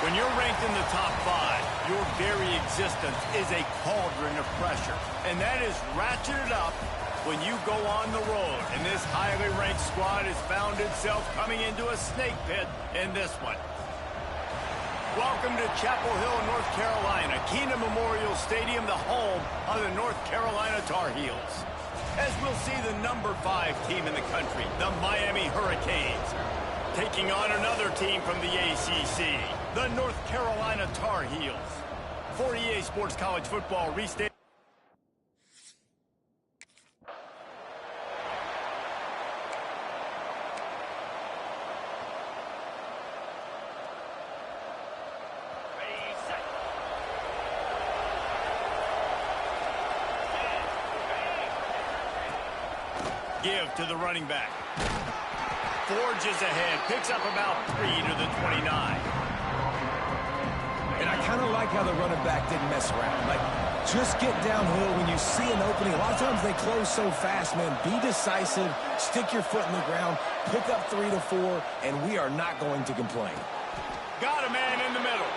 When you're ranked in the top 5, your very existence is a cauldron of pressure. And that is ratcheted up when you go on the road. And this highly ranked squad has found itself coming into a snake pit in this one. Welcome to Chapel Hill, North Carolina, Keenan Memorial Stadium, the home of the North Carolina Tar Heels. As we'll see the number 5 team in the country, the Miami Hurricanes, taking on another team from the ACC, the North Carolina Tar Heels. For EA Sports College Football, restate. Give to the running back. Forges ahead, picks up about 3 to the 29. And I kind of like how the running back didn't mess around. Like, just get downhill when you see an opening. A lot of times they close so fast, man. Be decisive, stick your foot in the ground, pick up 3 to 4, and we are not going to complain. Got a man in the middle.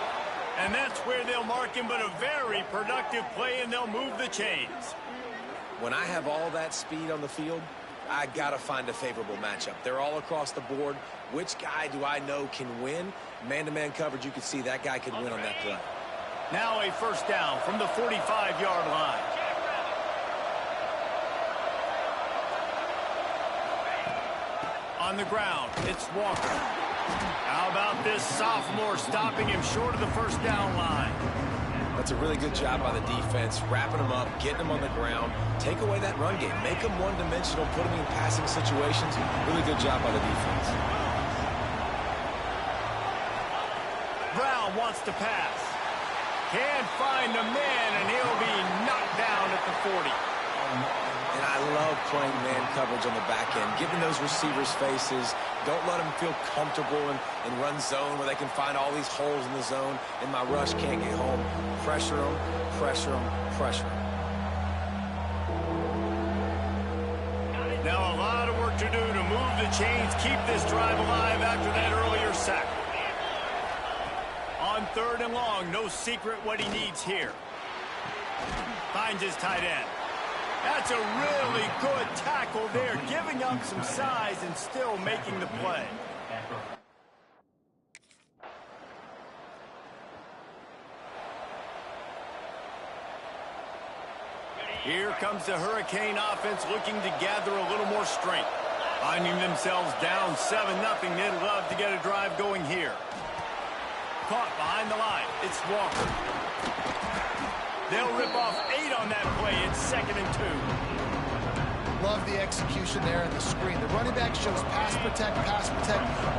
And that's where they'll mark him, but a very productive play, and they'll move the chains. When I have all that speed on the field, I got to find a favorable matchup. They're all across the board. Which guy do I know can win? Man-to-man coverage, you can see that guy could win on that play. Now a first down from the 45-yard line. On the ground, it's Walker. How about this sophomore stopping him short of the first down line? That's a really good job by the defense, wrapping them up, getting them on the ground, take away that run game, make them one-dimensional, put them in passing situations. Really good job by the defense. Brown wants to pass. Can't find the man, and he'll be knocked down at the 40. And I love playing man coverage on the back end, giving those receivers faces. Don't let them feel comfortable and run zone where they can find all these holes in the zone, and my rush can't get home. Pressure them, pressure them, pressure them. Now a lot of work to do to move the chains, keep this drive alive after that earlier sack. On 3rd and long, no secret what he needs here. Finds his tight end. That's a really good tackle there, giving up some size and still making the play. Here comes the Hurricane offense looking to gather a little more strength. Finding themselves down 7-0, they'd love to get a drive going here. Caught behind the line, it's Walker. They'll rip off 8 on that play. It's 2nd and 2. Love the execution there in the screen. The running back shows pass protect,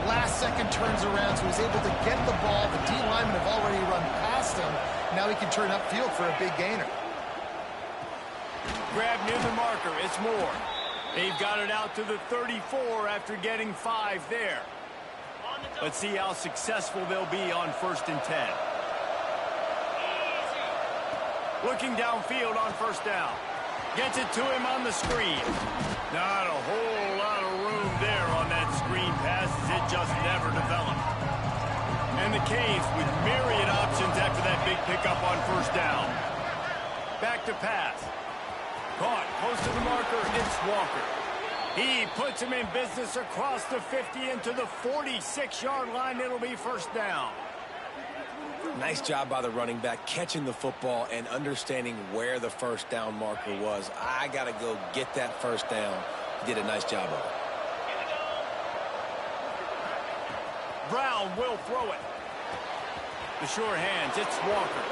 last second turns around, so he's able to get the ball. The D linemen have already run past him. Now he can turn upfield for a big gainer. Grab near the marker. It's Moore. They've got it out to the 34 after getting 5 there. Let's see how successful they'll be on 1st and 10. Looking downfield on 1st down. Gets it to him on the screen. Not a whole lot of room there on that screen pass, as it just never developed. And the Canes with myriad options after that big pickup on 1st down. Back to pass. Caught close to the marker, it's Walker. He puts him in business across the 50 into the 46-yard line. It'll be 1st down. Nice job by the running back, catching the football and understanding where the 1st down marker was. I got to go get that 1st down. He did a nice job of it. Brown will throw it. The sure hands, it's Walker.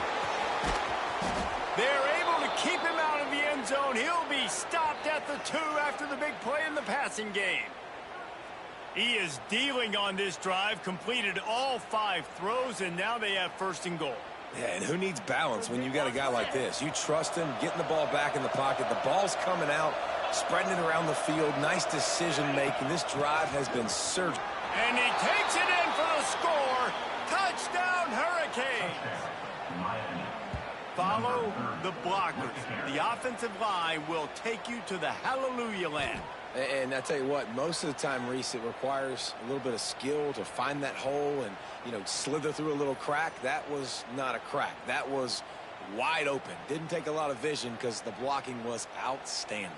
They're able to keep him out of the end zone. He'll be stopped at the 2 after the big play in the passing game. He is dealing on this drive, completed all 5 throws, and now they have 1st and goal. Yeah, and who needs balance when you got a guy like this? You trust him, getting the ball back in the pocket. The ball's coming out, spreading it around the field. Nice decision-making. This drive has been surgical. And he takes it in for the score. Touchdown, Hurricanes. Follow the blockers. The offensive line will take you to the hallelujah land. And I tell you what, most of the time, Reese, it requires a little bit of skill to find that hole and, you know, slither through a little crack. That was not a crack. That was wide open. Didn't take a lot of vision because the blocking was outstanding.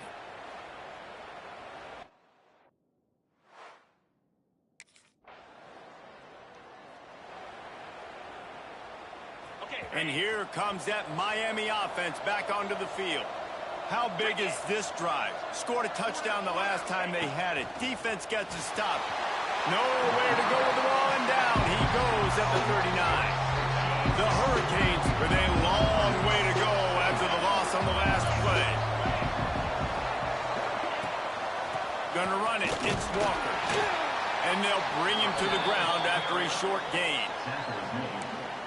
And here comes that Miami offense back onto the field. How big is this drive? Scored a touchdown the last time they had it. Defense gets a stop. Nowhere to go with the ball, and down he goes at the 39. The Hurricanes with a long way to go after the loss on the last play. Gonna run it. It's Walker. And they'll bring him to the ground after a short gain.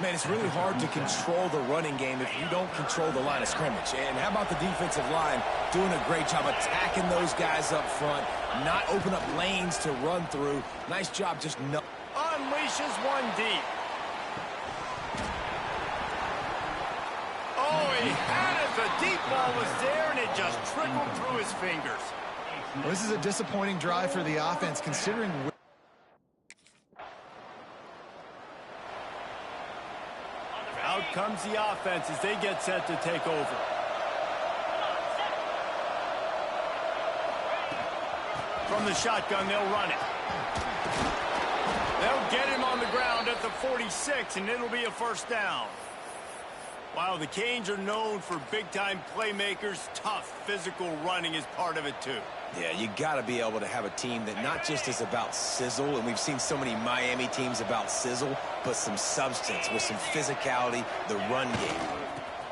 Man, it's really hard to control the running game if you don't control the line of scrimmage. And how about the defensive line doing a great job attacking those guys up front, not open up lanes to run through. Nice job just unleashes one deep. Oh, he had it. The deep ball was there, and it just trickled through his fingers. Well, this is a disappointing drive for the offense, considering... Out comes the offense as they get set to take over. From the shotgun, they'll run it. They'll get him on the ground at the 46, and it'll be a first down. While the Canes are known for big-time playmakers, tough physical running is part of it, too. Yeah, you got to be able to have a team that not just is about sizzle, and we've seen so many Miami teams about sizzle, but some substance with some physicality, the run game.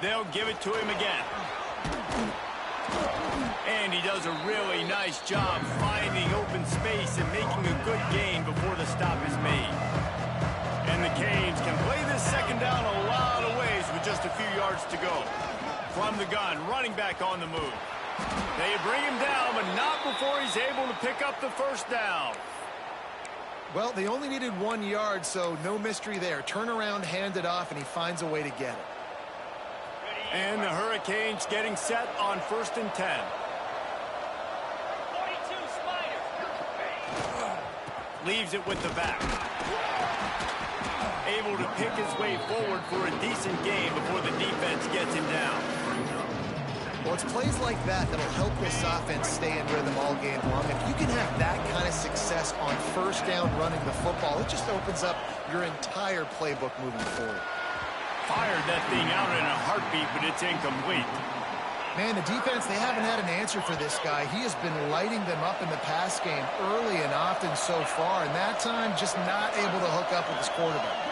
They'll give it to him again. And he does a really nice job finding open space and making a good gain before the stop is made. And the Canes can play this second down a lot of ways with just a few yards to go. From the gun, running back on the move. They bring him down, but not before he's able to pick up the first down. Well, they only needed 1 yard, so no mystery there. Turn around, hand it off, and he finds a way to get it. And the Hurricanes getting set on 1st and 10. 42, Spider. Leaves it with the back. Able to pick his way forward for a decent gain before the defense gets him down. Well, it's plays like that that'll help this offense stay in rhythm all game long. If you can have that kind of success on first down running the football, it just opens up your entire playbook moving forward. Fired that thing out in a heartbeat, but it's incomplete. Man, the defense, they haven't had an answer for this guy. He has been lighting them up in the pass game early and often so far, and that time just not able to hook up with his quarterback.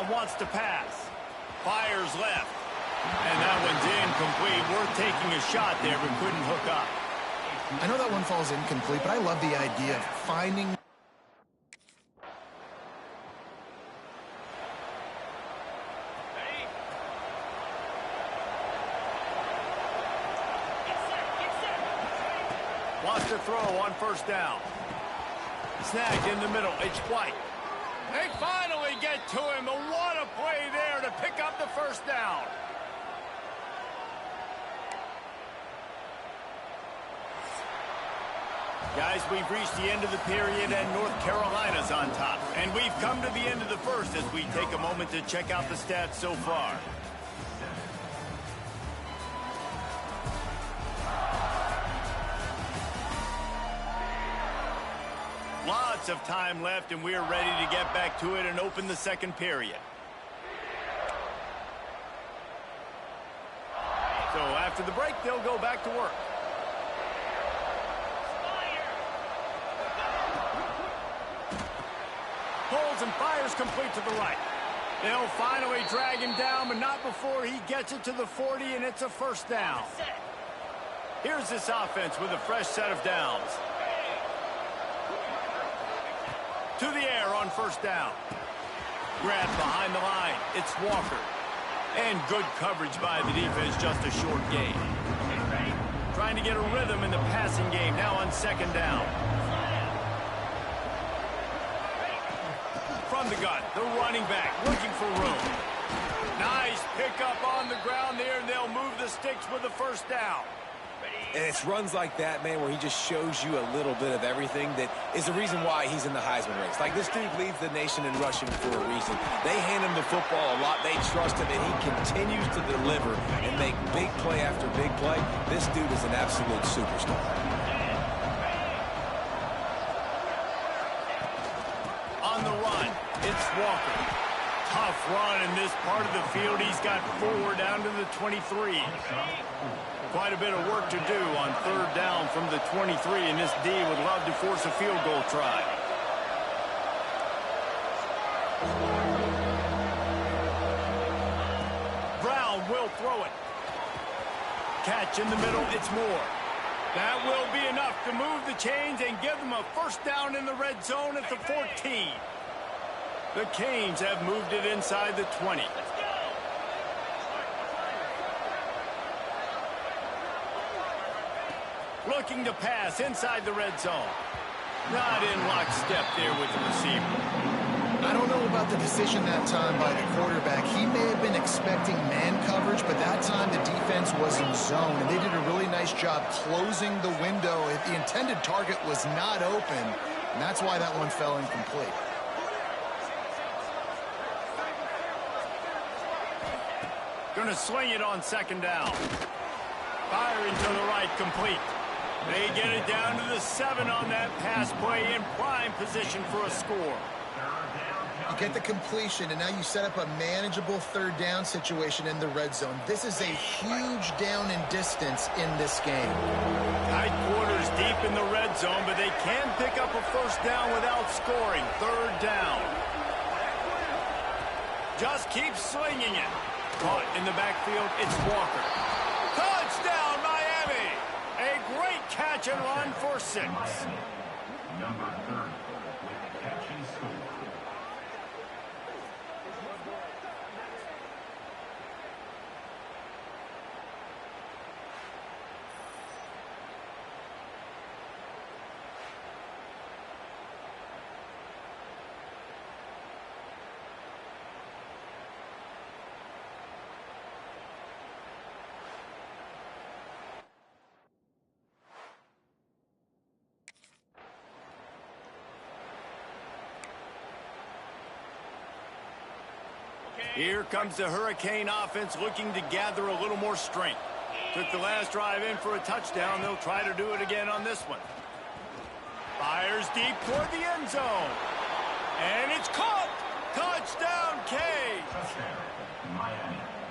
Wants to pass. Fires left. And that one's incomplete. Worth taking a shot there, but couldn't hook up. I know that one falls incomplete, but I love the idea of finding... Wants to throw on first down. Snagged in the middle. It's White. They finally get to him, but what a play there to pick up the first down. Guys, we've reached the end of the period, and North Carolina's on top. And we've come to the end of the first as we take a moment to check out the stats so far. Lots of time left, and we're ready to get back to it and open the second period. So after the break, they'll go back to work. Pulls and fires complete to the right. They'll finally drag him down, but not before he gets it to the 40, and it's a first down. Here's this offense with a fresh set of downs. To the air on first down. Grabbed behind the line. It's Walker. And good coverage by the defense, just a short gain. Trying to get a rhythm in the passing game, now on second down. From the gun, the running back looking for room. Nice pickup on the ground there, and they'll move the sticks with the first down. And it's runs like that, man, where he just shows you a little bit of everything that is the reason why he's in the Heisman race. Like, this dude leads the nation in rushing for a reason. They hand him the football a lot. They trust him, and he continues to deliver and make big play after big play. This dude is an absolute superstar. On the run, it's Walker. Tough run in this part of the field. He's got 4 down to the 23. Quite a bit of work to do on 3rd down from the 23, and this D would love to force a field goal try. Brown will throw it. Catch in the middle, it's Moore. That will be enough to move the chains and give them a first down in the red zone at the 14. The Canes have moved it inside the 20. Looking to pass inside the red zone. Not in lockstep there with the receiver. I don't know about the decision that time by the quarterback. He may have been expecting man coverage, but that time the defense was in zone, and they did a really nice job closing the window if the intended target was not open, and that's why that one fell incomplete. Going to sling it on 2nd down. Firing to the right, complete. They get it down to the 7 on that pass play in prime position for a score. You get the completion, and now you set up a manageable 3rd down situation in the red zone. This is a huge down in distance in this game. Tight quarters deep in the red zone, but they can pick up a first down without scoring. 3rd down. Just keep slinging it. Caught in the backfield, it's Walker. Touchdown, Miami! A great catch and run for 6. Number 30 with a catch and score. Here comes the Hurricane offense looking to gather a little more strength. Took the last drive in for a touchdown. They'll try to do it again on this one. Fires deep toward the end zone. And it's caught. Touchdown, Canes.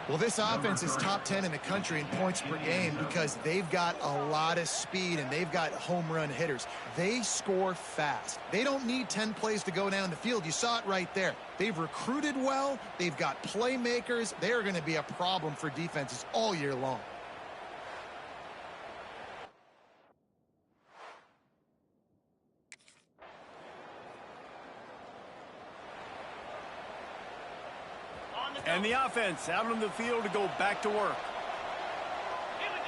Well, this offense is top 10 in the country in points per game because they've got a lot of speed and they've got home run hitters. They score fast. They don't need 10 plays to go down the field. You saw it right there. They've recruited well. They've got playmakers. They are going to be a problem for defenses all year long. And the offense out on the field to go back to work. Here we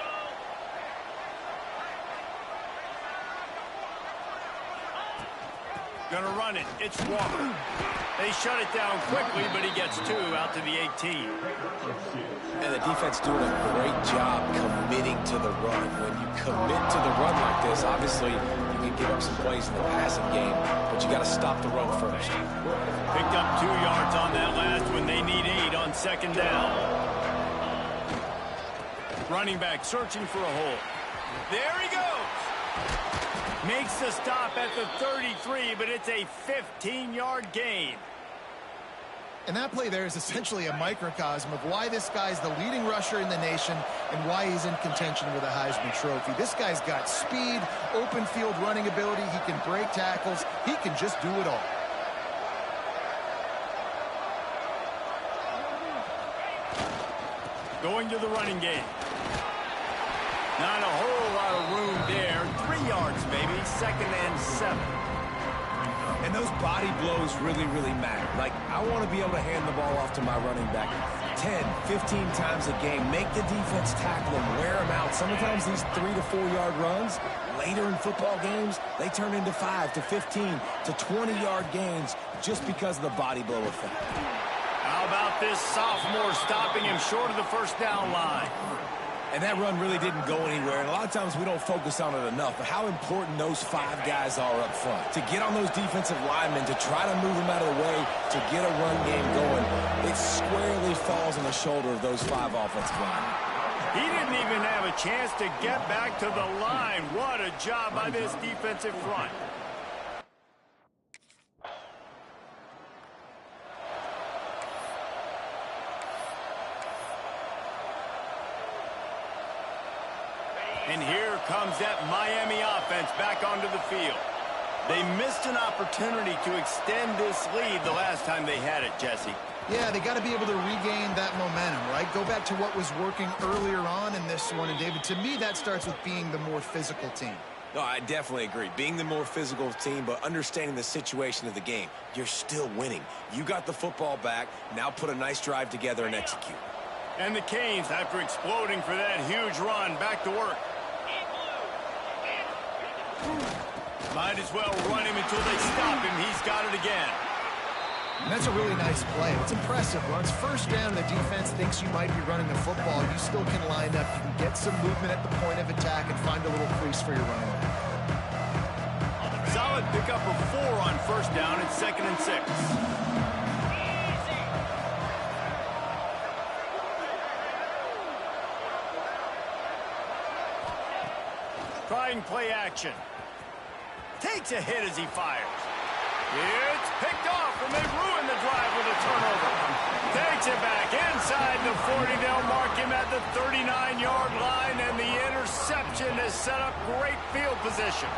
go. Gonna run it. It's Walker. They shut it down quickly, but he gets 2 out to the 18. And the defense doing a great job committing to the run. When you commit to the run like this, obviously you can give up some plays in the passing game, but you got to stop the run first. Picked up 2 yards on that last one. They need 8 on 2nd down. Running back searching for a hole. There he goes. Makes the stop at the 33, but it's a 15-yard gain. And that play there is essentially a microcosm of why this guy's the leading rusher in the nation and why he's in contention with a Heisman Trophy. This guy's got speed, open field running ability. He can break tackles. He can just do it all. Going to the running game. Not a whole lot of room there. 3 yards, maybe. 2nd and 7. And those body blows really, really matter. Like, I want to be able to hand the ball off to my running back 10, 15 times a game. Make the defense tackle him, wear him out. Sometimes these 3 to 4 yard runs, later in football games, they turn into 5 to 15 to 20 yard gains just because of the body blow effect. Out about this sophomore stopping him short of the first down line. And that run really didn't go anywhere. And a lot of times we don't focus on it enough. But how important those 5 guys are up front. To get on those defensive linemen, to try to move them out of the way, to get a run game going, it squarely falls on the shoulder of those 5 offensive linemen. He didn't even have a chance to get back to the line. What a job by this defensive front. And here comes that Miami offense back onto the field. They missed an opportunity to extend this lead the last time they had it, Jesse. Yeah, they got to be able to regain that momentum, right? Go back to what was working earlier on in this one. And, David, to me, that starts with being the more physical team. No, I definitely agree. Being the more physical team, but understanding the situation of the game. You're still winning. You got the football back. Now put a nice drive together and execute. And the Canes, after exploding for that huge run, back to work. Might as well run him until they stop him. He's got it again. And that's a really nice play. It's impressive. Runs first down, and the defense thinks you might be running the football. You still can line up. You can get some movement at the point of attack and find a little crease for your running back. Solid pickup of 4 on first down. It's 2nd and 6. Trying play action. Takes a hit as he fires. It's picked off, and they ruin the drive with a turnover. Takes it back inside the 40. They'll mark him at the 39-yard line, and the interception has set up great field position.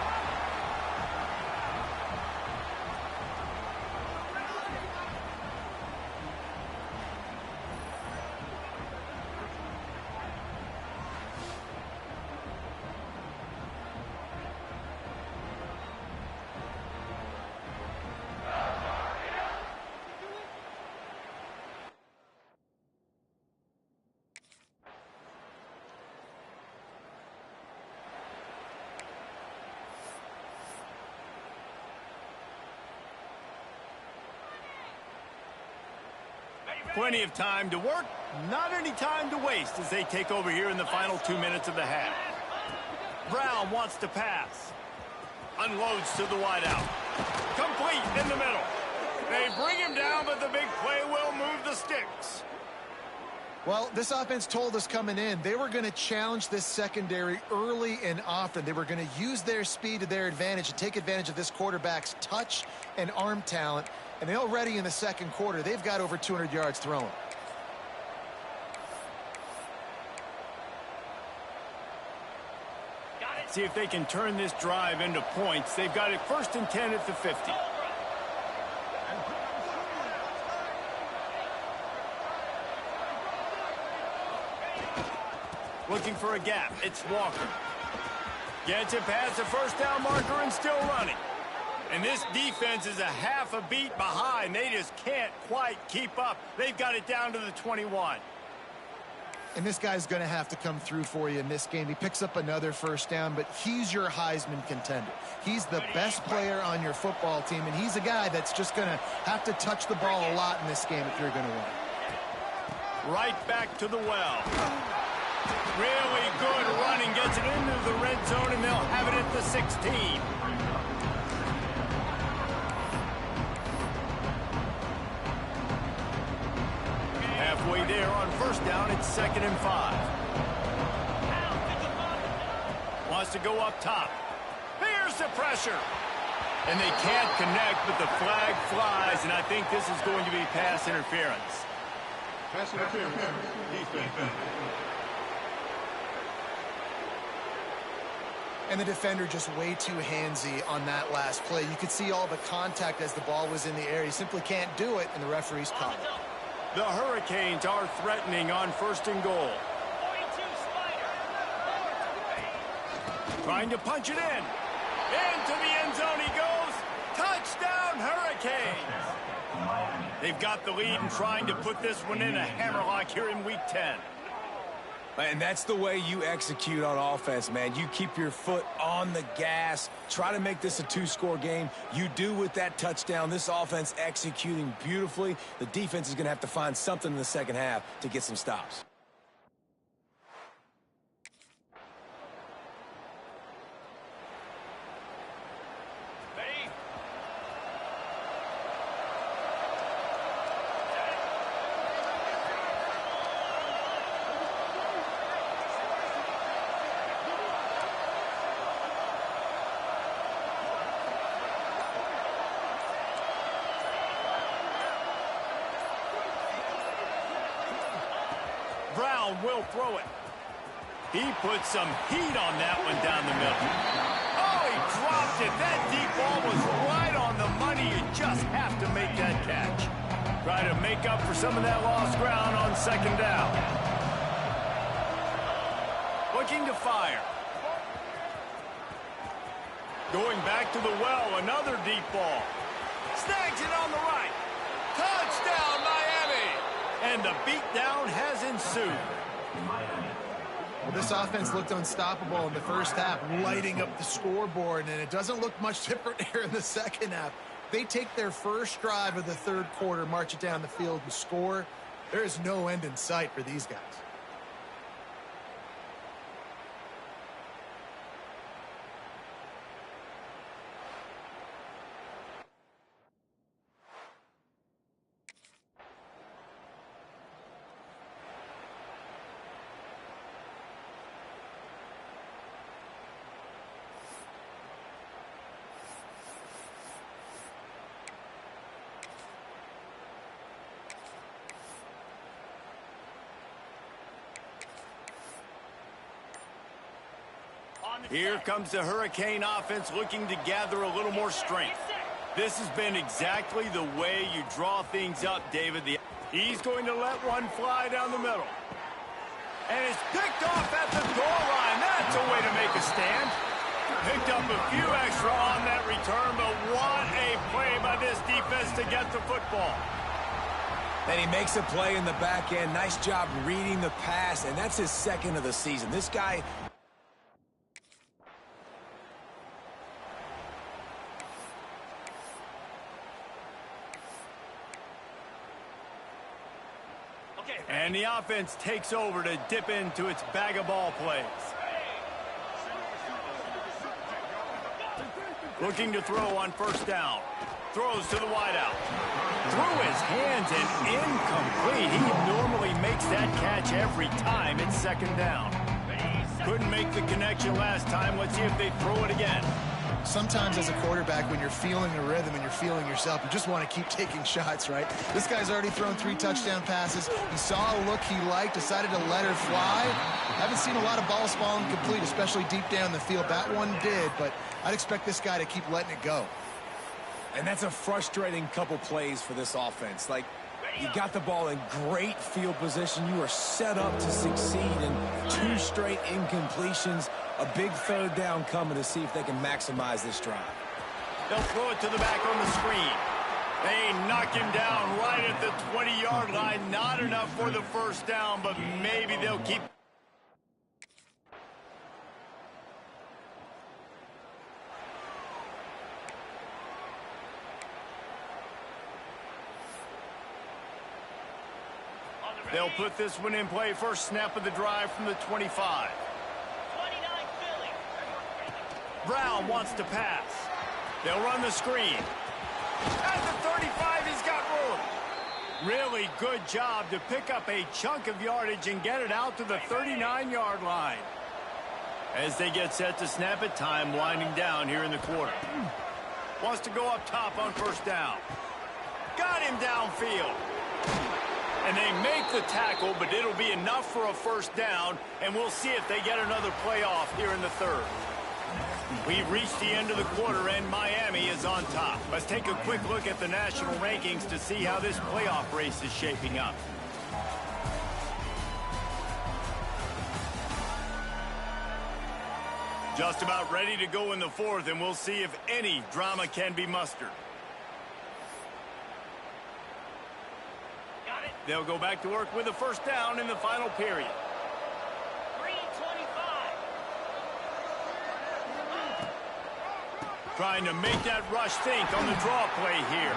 Plenty of time to work, not any time to waste as they take over here in the final 2 minutes of the half. Brown wants to pass. Unloads to the wideout. Complete in the middle. They bring him down, but the big play will move the sticks. Well, this offense told us coming in they were going to challenge this secondary early and often. They were going to use their speed to their advantage and take advantage of this quarterback's touch and arm talent. And they already in the second quarter, they've got over 200 yards thrown. See if they can turn this drive into points. They've got it 1st and 10 at the 50. Looking for a gap. It's Walker. Gets it past the first down marker and still running. And this defense is a half a beat behind. They just can't quite keep up. They've got it down to the 21. And this guy's going to have to come through for you in this game. He picks up another first down, but he's your Heisman contender. He's the best player on your football team, and he's a guy that's just going to have to touch the ball a lot in this game if you're going to win. Right back to the well. Really good running. Gets it into the red zone, and they'll have it at the 16. Halfway there on first down, it's 2nd and 5. Wants to go up top. Here's the pressure. And they can't connect, but the flag flies, and I think this is going to be pass interference. Pass interference. Defense. And the defender just way too handsy on that last play. You could see all the contact as the ball was in the air. He simply can't do it, and the referee's caught it. The Hurricanes are threatening on 1st and goal. Trying to punch it in. Into the end zone he goes. Touchdown, Hurricanes. They've got the lead and trying to put this one in a hammerlock here in Week 10. And that's the way you execute on offense, man. You keep your foot on the gas. Try to make this a two-score game. You do with that touchdown. This offense executing beautifully. The defense is going to have to find something in the second half to get some stops. Brown will throw it. He put some heat on that one down the middle. Oh, he dropped it. That deep ball was right on the money. You just have to make that catch. Try to make up for some of that lost ground on second down. Looking to fire. Going back to the well, another deep ball. Snags it on the right. Touchdown, Miami! And the beatdown has ensued. Well, this offense looked unstoppable in the first half, lighting up the scoreboard, and it doesn't look much different here in the second half. They take their first drive of the third quarter, march it down the field, and score. There is no end in sight for these guys. Here comes the Hurricane offense looking to gather a little more strength. This has been exactly the way you draw things up, David. He's going to let one fly down the middle. And it's picked off at the goal line. That's a way to make a stand. Picked up a few extra on that return, but what a play by this defense to get the football. And he makes a play in the back end. Nice job reading the pass, and that's his second of the season. This guy... And the offense takes over to dip into its bag of ball plays. Looking to throw on first down. Throws to the wideout. Through his hands and incomplete. He normally makes that catch every time. It's second down. Couldn't make the connection last time. Let's see if they throw it again. Sometimes as a quarterback, when you're feeling the rhythm and you're feeling yourself, you just want to keep taking shots, right? This guy's already thrown 3 touchdown passes. He saw a look he liked, decided to let her fly. Haven't seen a lot of balls falling complete, especially deep down the field. That one did, but I'd expect this guy to keep letting it go. And that's a frustrating couple plays for this offense. Like, you got the ball in great field position. You are set up to succeed, and 2 straight incompletions. A big third down coming to see if they can maximize this drive. They'll throw it to the back on the screen. They knock him down right at the 20-yard line. Not enough for the first down, but maybe they'll keep... They'll put this one in play. First snap of the drive from the 25. Brown wants to pass. They'll run the screen. At the 35, he's got room. Really good job to pick up a chunk of yardage and get it out to the 39-yard line. As they get set to snap it, time winding down here in the quarter. Wants to go up top on first down. Got him downfield. And they make the tackle, but it'll be enough for a first down, and we'll see if they get another play off here in the third. We've reached the end of the quarter, and Miami is on top. Let's take a quick look at the national rankings to see how this playoff race is shaping up. Just about ready to go in the fourth, and we'll see if any drama can be mustered. They'll go back to work with a first down in the final period. Trying to make that rush think on the draw play here.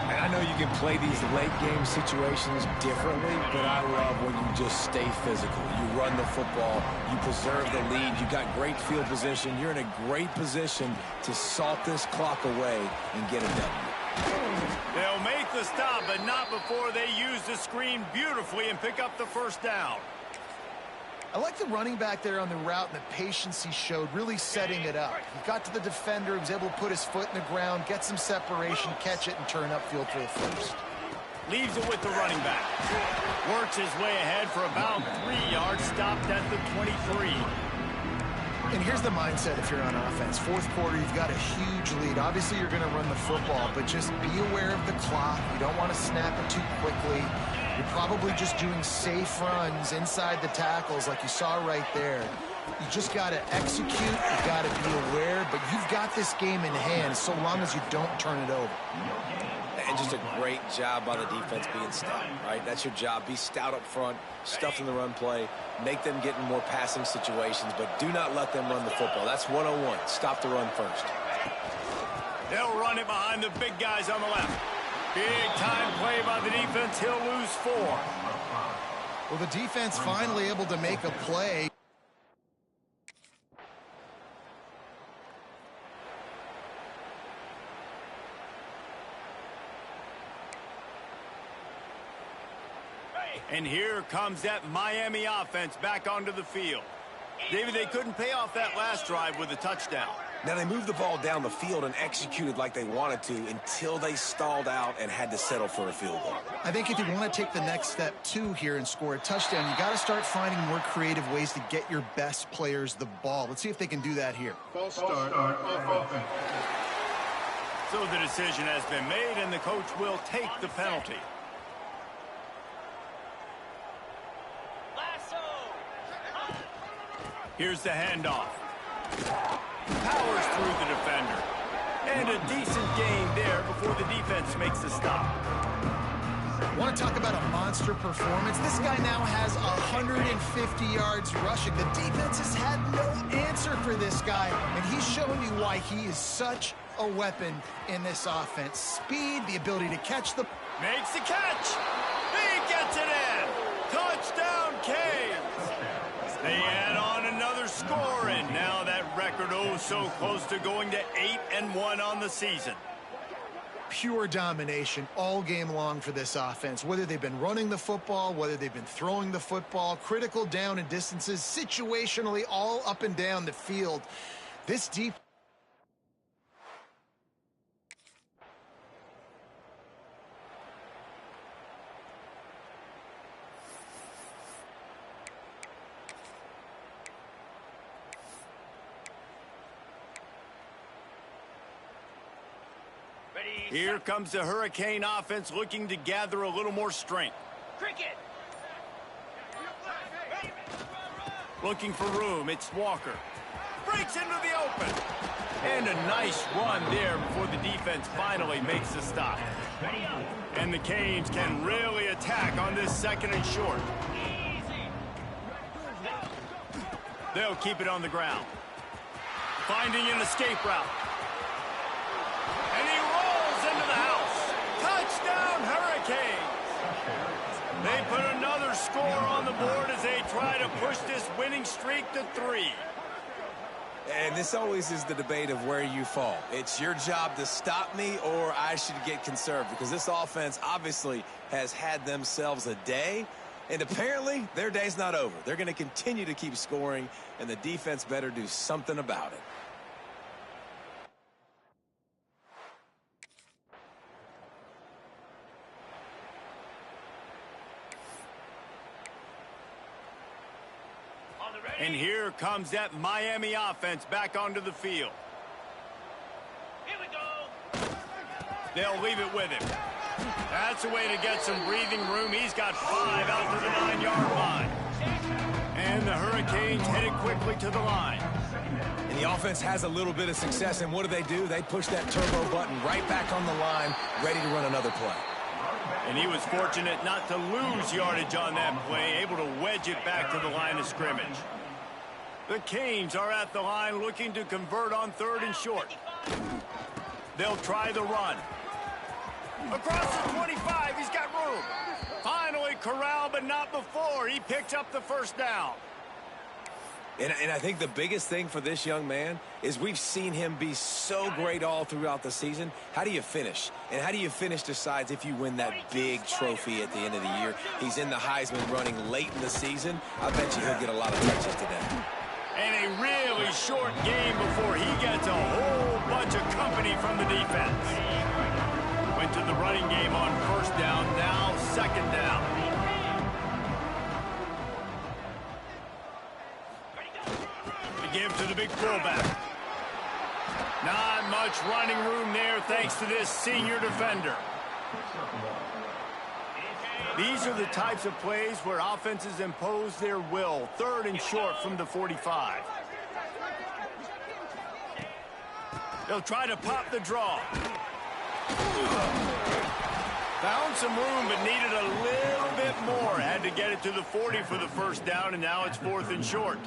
And I know you can play these late game situations differently, but I love when you just stay physical. You run the football, you preserve the lead, you got great field position. You're in a great position to salt this clock away and get a W. They'll make the stop, but not before they use the screen beautifully and pick up the first down. I like the running back there on the route and the patience he showed, really setting it up. He got to the defender, he was able to put his foot in the ground, get some separation, catch it, and turn upfield for the first. Leaves it with the running back. Works his way ahead for about 3 yards, stopped at the 23. And here's the mindset if you're on offense. Fourth quarter, you've got a huge lead. Obviously, you're going to run the football, but just be aware of the clock. You don't want to snap it too quickly. You're probably just doing safe runs inside the tackles like you saw right there. You just got to execute. You got to be aware, but you've got this game in hand so long as you don't turn it over. And just a great job by the defense being stout, right? That's your job. Be stout up front, stuff in the run play, make them get in more passing situations, but do not let them run the football. That's 101. Stop the run first. They'll run it behind the big guys on the left. Big time play by the defense. He'll lose 4. Well, the defense finally able to make a play. And here comes that Miami offense back onto the field. David, they couldn't pay off that last drive with a touchdown. Now, they moved the ball down the field and executed like they wanted to until they stalled out and had to settle for a field goal. I think if you want to take the next step, too, here and score a touchdown, you got to start finding more creative ways to get your best players the ball. Let's see if they can do that here. False start offense. So the decision has been made, and the coach will take the penalty. Here's the handoff. Powers through the defender. And a decent gain there before the defense makes the stop. Want to talk about a monster performance? This guy now has 150 yards rushing. The defense has had no answer for this guy, and he's showing you why he is such a weapon in this offense. Speed, the ability to catch the... Makes the catch. He gets it in. Touchdown, Canes. They add on another score, and now that record oh so close to going to 8-1 on the season. Pure domination all game long for this offense. Whether they've been running the football, whether they've been throwing the football, critical down and distances, situationally all up and down the field. This deep... Here comes the Hurricane offense looking to gather a little more strength. Cricket. Looking for room, it's Walker. Breaks into the open. And a nice run there before the defense finally makes the stop. And the Canes can really attack on this 2nd and short. They'll keep it on the ground. Finding an escape route. And he rolls into the house. Touchdown, Hurricanes. They put another score on the board as they try to push this winning streak to 3. And this always is the debate of where you fall. It's your job to stop me, or I should get conserved, because this offense obviously has had themselves a day, and apparently their day's not over. They're going to continue to keep scoring, and the defense better do something about it. And here comes that Miami offense back onto the field. Here we go. They'll leave it with him. That's a way to get some breathing room. He's got 5 out to the 9-yard line. And the Hurricanes headed quickly to the line. And the offense has a little bit of success, and what do? They push that turbo button right back on the line, ready to run another play. And he was fortunate not to lose yardage on that play, able to wedge it back to the line of scrimmage. The Canes are at the line looking to convert on 3rd and short. They'll try the run. Across the 25, he's got room. Finally corralled, but not before. He picked up the first down. And I think the biggest thing for this young man is we've seen him be so great all throughout the season. How do you finish? And how do you finish decides if you win that big trophy at the end of the year. He's in the Heisman running late in the season. I bet you he'll get a lot of touches today. And a really short game before he gets a whole bunch of company from the defense. Went to the running game on first down, now second down. Give to the big fullback. Not much running room there thanks to this senior defender. These are the types of plays where offenses impose their will. Third and short from the 45. They'll try to pop the draw. Found some room but needed a little bit more. Had to get it to the 40 for the first down, and now it's fourth and short.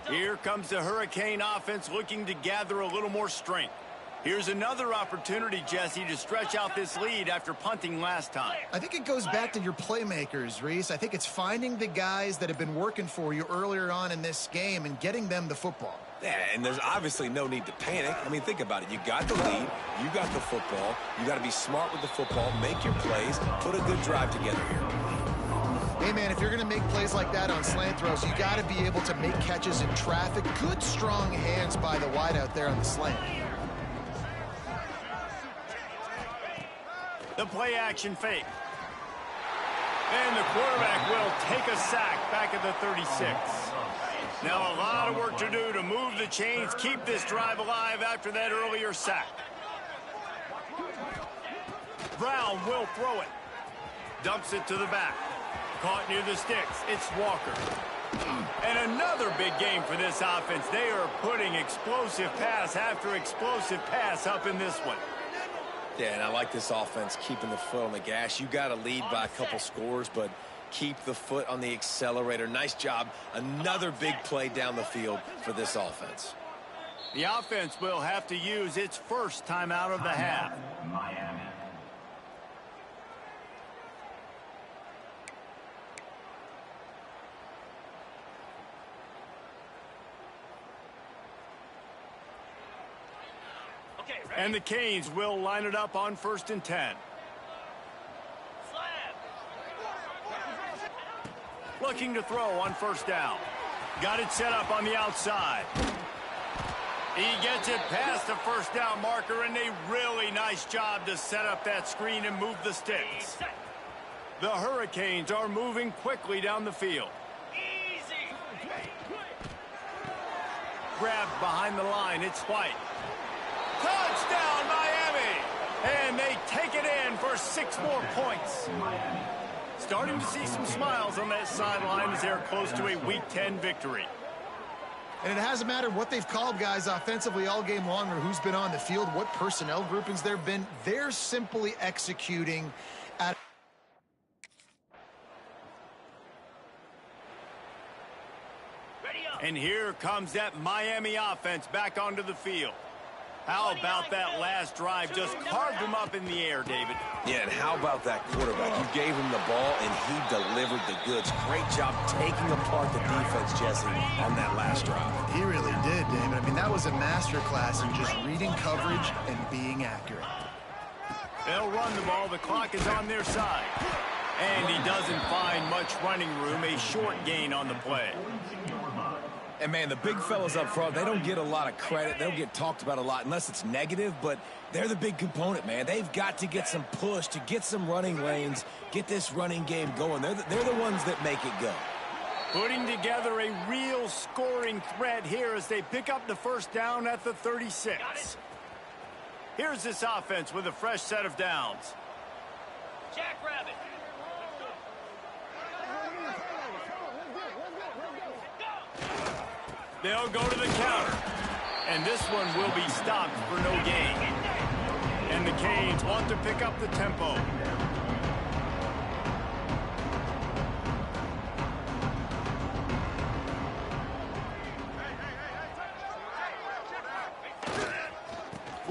Here comes the Hurricane offense looking to gather a little more strength. Here's another opportunity, Jesse, to stretch out this lead after punting last time. I think it goes back to your playmakers, Reese. I think it's finding the guys that have been working for you earlier on in this game and getting them the football. Yeah, and there's obviously no need to panic. I mean, think about it. You got the lead. You got the football. You got to be smart with the football, make your plays, put a good drive together here. Hey, man, if you're going to make plays like that on slant throws, you got to be able to make catches in traffic. Good, strong hands by the wideout there on the slant. The play action fake. And the quarterback will take a sack back at the 36. Now a lot of work to do to move the chains, keep this drive alive after that earlier sack. Brown will throw it. Dumps it to the back. Caught near the sticks. It's Walker. And another big game for this offense. They are putting explosive pass after explosive pass up in this one. Yeah, and I like this offense keeping the foot on the gas. You got to lead by a couple scores, but keep the foot on the accelerator. Nice job. Another big play down the field for this offense. The offense will have to use its first timeout of the half. Miami. And the Canes will line it up on 1st and 10. Looking to throw on first down. Got it set up on the outside. He gets it past the first down marker, and a really nice job to set up that screen and move the sticks. The Hurricanes are moving quickly down the field. Grabbed behind the line, it's White. Touchdown, Miami! And they take it in for 6 more points. Starting to see some smiles on that sideline as they're close to a Week 10 victory. And it hasn't mattered what they've called guys offensively all game long or who's been on the field, what personnel groupings there have been. They're simply executing at... And here comes that Miami offense back onto the field. How about that last drive? Just carved him up in the air, David. Yeah, and how about that quarterback? You gave him the ball, and he delivered the goods. Great job taking apart the defense, Jesse, on that last drive. He really did, David. I mean, that was a masterclass in just reading coverage and being accurate. They'll run the ball. The clock is on their side. And he doesn't find much running room. A short gain on the play. And, man, the big fellas up front, they don't get a lot of credit. They don't get talked about a lot unless it's negative, but they're the big component, man. They've got to get some push to get some running lanes, get this running game going. They're the ones that make it go. Putting together a real scoring threat here as they pick up the first down at the 36. Here's this offense with a fresh set of downs. Jackrabbit. They'll go to the counter. And this one will be stopped for no gain. And the Canes want to pick up the tempo.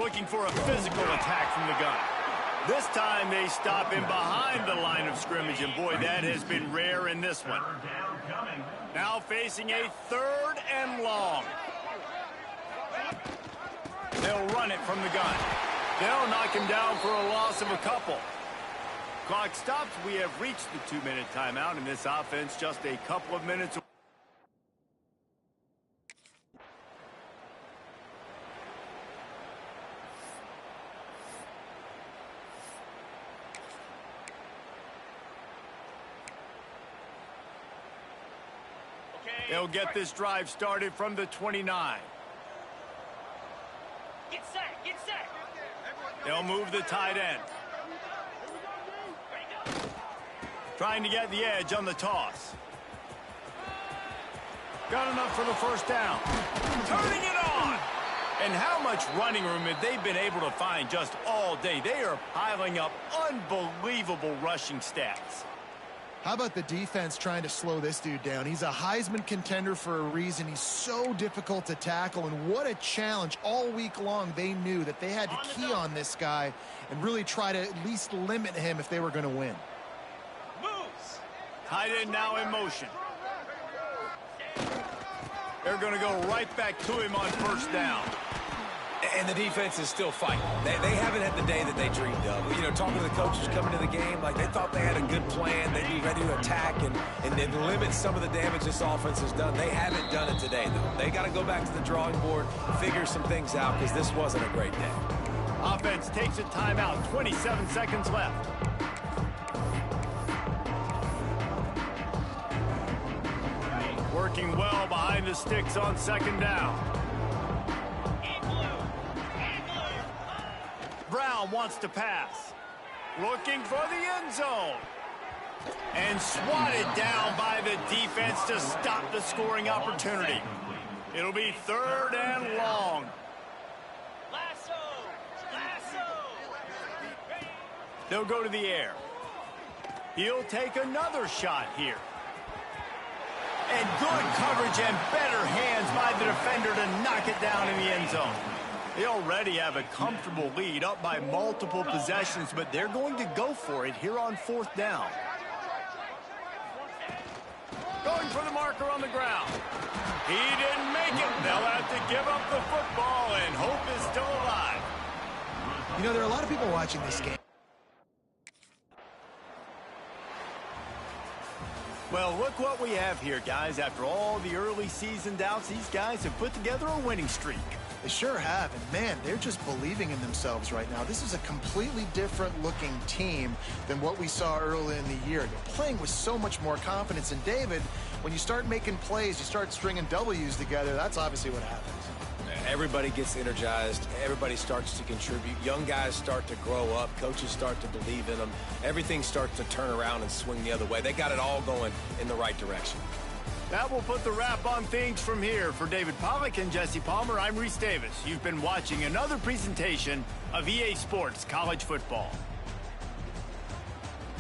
looking for a physical attack from the gun. This time they stop him behind the line of scrimmage, and boy, that has been rare in this one. Now facing a 3rd and long. They'll run it from the gun. They'll knock him down for a loss of a couple. Clock stops. We have reached the 2-minute timeout, and this offense just a couple of minutes away. They'll get this drive started from the 29. Get set, get set. They'll move the tight end. Trying to get the edge on the toss. Got enough for the first down. Turning it on. And how much running room have they been able to find just all day? They are piling up unbelievable rushing stats. How about the defense trying to slow this dude down? He's a Heisman contender for a reason. He's so difficult to tackle, and what a challenge. All week long, they knew that they had to key on this guy and really try to at least limit him if they were going to win. Moves. Tight end now in motion. They're going to go right back to him on first down. And the defense is still fighting. They haven't had the day that they dreamed of. You know, talking to the coaches coming to the game, like they thought they had a good plan. They'd be ready to attack and limit some of the damage this offense has done. They haven't done it today, though. They got to go back to the drawing board, figure some things out, because this wasn't a great day. Offense takes a timeout. 27 seconds left. Working well behind the sticks on second down. Brown wants to pass. Looking for the end zone. And swatted down by the defense to stop the scoring opportunity. It'll be 3rd and long. Lasso. They'll go to the air. He'll take another shot here. And good coverage and better hands by the defender to knock it down in the end zone. They already have a comfortable lead, up by multiple possessions, but they're going to go for it here on 4th down. Going for the marker on the ground. He didn't make it. They'll have to give up the football, and hope is still alive. You know, there are a lot of people watching this game. Well, look what we have here, guys. After all the early season doubts, these guys have put together a winning streak. They sure have, and man, they're just believing in themselves right now. This is a completely different looking team than what we saw early in the year. They're playing with so much more confidence, and David, when you start making plays, you start stringing W's together, that's obviously what happens. Everybody gets energized. Everybody starts to contribute. Young guys start to grow up. Coaches start to believe in them. Everything starts to turn around and swing the other way. They got it all going in the right direction. That will put the wrap on things from here. For David Pollack and Jesse Palmer, I'm Reese Davis. You've been watching another presentation of EA Sports College Football.